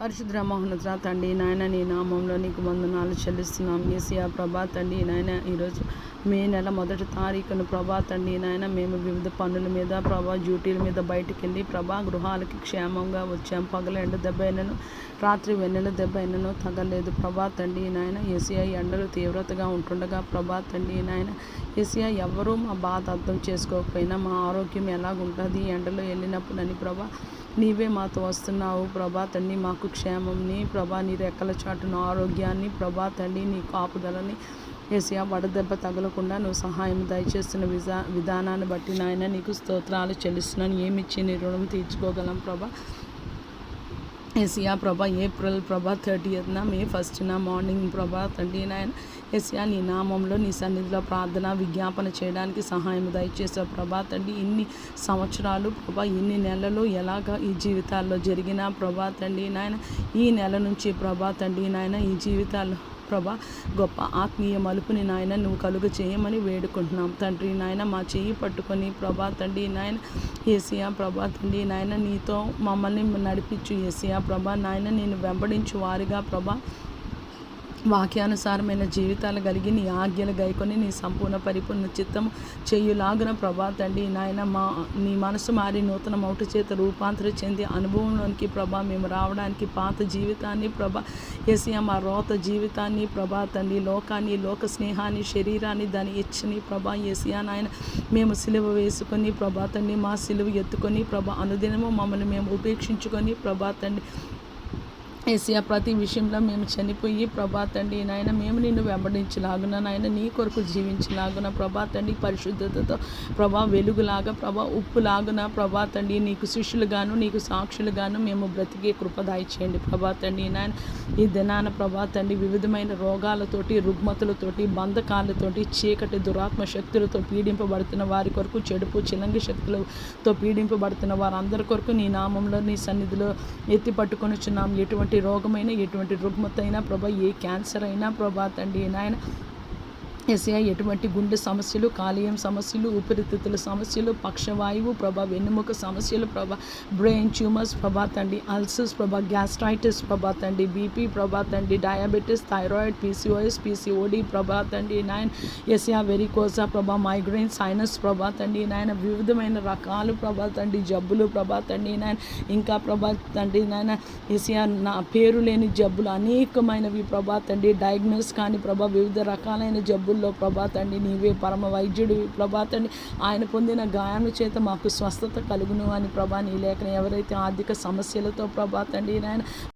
పరిశుద్ర మహోన్నత తండ్రి నాయన నీ నామంలో నీకు వందనాలు చెల్లిస్తున్నాం. యేసయ్య ప్రభా తండ్రి నాయన ఈరోజు మే నెల 1వ తారీఖున ప్రభా తండ్రి నాయన మేము వివిధ పనుల మీద ప్రభా డ్యూటీల మీద బయటికి వెళ్ళి ప్రభా గృహాలకి క్షేమంగా వచ్చాం. పగల ఎండ దెబ్బ అయినను రాత్రి వెన్నెల దెబ్బ అయినను తగలేదు ప్రభా తండ్రి నాయన. యేసయ్య ఎండలు తీవ్రతగా ఉంటుండగా ప్రభా తండ్రి నాయన యేసయ్య ఎవరూ మా బాధ అర్థం చేసుకోకపోయినా మా ఆరోగ్యం ఎలాగుంటుంది ఎండలో వెళ్ళినప్పుడు అని ప్రభా నీవే మాతో వస్తున్నావు ప్రభా తండ్రి. మాకు క్షేమంని ప్రభా నీ రెక్కల చాటున ఆరోగ్యాన్ని ప్రభా తండ్రి నీ కాపుదలని యేసయ్య వడదెబ్బ తగలకుండా నువ్వు సహాయం దయచేస్తున్న విధానాన్ని బట్టి నాయన నీకు స్తోత్రాలు చెల్లిస్తున్నాను. ఏమిచ్చి నీ రుణం తీర్చుకోగలం ప్రభా. యేసయ్య ప్రభా ఏప్రిల్ ప్రభా 30th మే 1st మార్నింగ్ ప్రభా తండ్రి నాయన యేసయ్య నీ నామంలో నీ సన్నిధిలో ప్రార్థన విజ్ఞాపన చేయడానికి సహాయం దయచేసావు ప్రభా తండ్రి. ఇన్ని సంవత్సరాలు ప్రభా ఇన్ని నెలలు ఎలాగ ఈ జీవితాల్లో జరిగిన ప్రభా తండ్రి నాయన ఈ నెల నుంచి ప్రభా తండ్రి నాయన ఈ జీవితాల్లో ప్రభా గొప్ప ఆత్మీయ మలుపుని నాయన నువ్వు కలుగ చేయమని వేడుకుంటున్నాం తండ్రి నాయన. మా చెయ్యి పట్టుకొని ప్రభా తండ్రి నాయన యేసయ్య ప్రభా తండ్రి నాయన నీతో మమ్మల్ని నడిపించు యేసయ్య ప్రభా నాయన నేను వెంబడించు వారిగా ప్రభా వాక్యానుసారమైన జీవితాలు కలిగి నీ ఆజ్ఞలు గైకొని నీ సంపూర్ణ పరిపూర్ణ చిత్తము చెయ్యులాగున ప్రభా తండ్రి నాయన నీ మనసు మారి నూతన మౌటు చేత రూపాంతరం చెంది అనుభవంలోనికి ప్రభా మేము రావడానికి పాత జీవితాన్ని ప్రభా యేసయ్య మా రోత జీవితాన్ని ప్రభా తండ్రి లోకాన్ని లోక స్నేహాన్ని శరీరాన్ని దాని ఇచ్చని ప్రభా యేసయ్య నాయన మేము సిలువ వేసుకొని ప్రభా తండ్రి మా సిలువ ఎత్తుకొని ప్రభా అనుదినము మమ్మల్ని మేము ఉపేక్షించుకొని ప్రభా తండ్రి యేసయ్య ప్రతి విషయంలో మేము చనిపోయి ప్రభా తండ్రి నాయన మేము నిన్ను వెంబడించలాగున నాయన నీ కొరకు జీవించలాగున ప్రభా తండ్రి పరిశుద్ధతతో ప్రభా వెలుగులాగా ప్రభా ఉప్పులాగున ప్రభా తండ్రి నీకు శిష్యులుగాను నీకు సాక్షులుగాను మేము బ్రతికే కృపదాయి చేయండి ప్రభా తండ్రి నాయన. ఈ దినాన ప్రభా తండ్రి వివిధమైన రోగాలతోటి రుగ్మతులతోటి బంధకాలతోటి చీకటి దురాత్మ శక్తులతో పీడింపబడుతున్న వారి కొరకు చెడుపు చిలంగి శక్తులతో పీడింపబడుతున్న వారందరి కొరకు నీ నామంలో నీ సన్నిధిలో ఎత్తి పట్టుకొనిచున్నాం. ఎటువంటి రోగమైన ఎటువంటి రుగ్మత అయినా ప్రభా ఏ క్యాన్సర్ అయినా ప్రభా తండ్రి నాయన యేసయ్య ఎటువంటి గుండె సమస్యలు కాలేయం సమస్యలు ఊపిరితిత్తుల సమస్యలు పక్షవాయువు ప్రభా వెన్నుముక సమస్యలు ప్రభా బ్రెయిన్ ట్యూమర్స్ ప్రభా తండ్రి అల్సర్స్ ప్రభా గ్యాస్ట్రైటిస్ ప్రభా తండ్రి బీపీ ప్రభా తండ్రి డయాబెటీస్ థైరాయిడ్ పీసీఓఎస్ పీసీఓడి ప్రభా తండ్రి నాయన యేసయ్య వెరికోసా ప్రభా మైగ్రేన్ సైనస్ ప్రభా తండ్రి నాయన వివిధమైన రకాలు ప్రభా తండ్రి జబ్బులు ప్రభా తండ్రి నాయన ఇంకా ప్రభా తండ్రి నాయన యేసయ్య నా పేరు లేని జబ్బులు అనేకమైనవి ప్రభా తండ్రి డయాగ్నోస్ కానీ ప్రభా వివిధ రకాలైన జబ్బులు ప్రభా తండ్రి నీవే పరమ వైద్యుడు ప్రభా తండ్రి. ఆయన పొందిన గాయాల చేత మాకు స్వస్థత కలుగును అని ప్రభా నీ లేఖన ఎవరైతే ఆర్థిక సమస్యలతో ప్రభా తండ్రి నాయన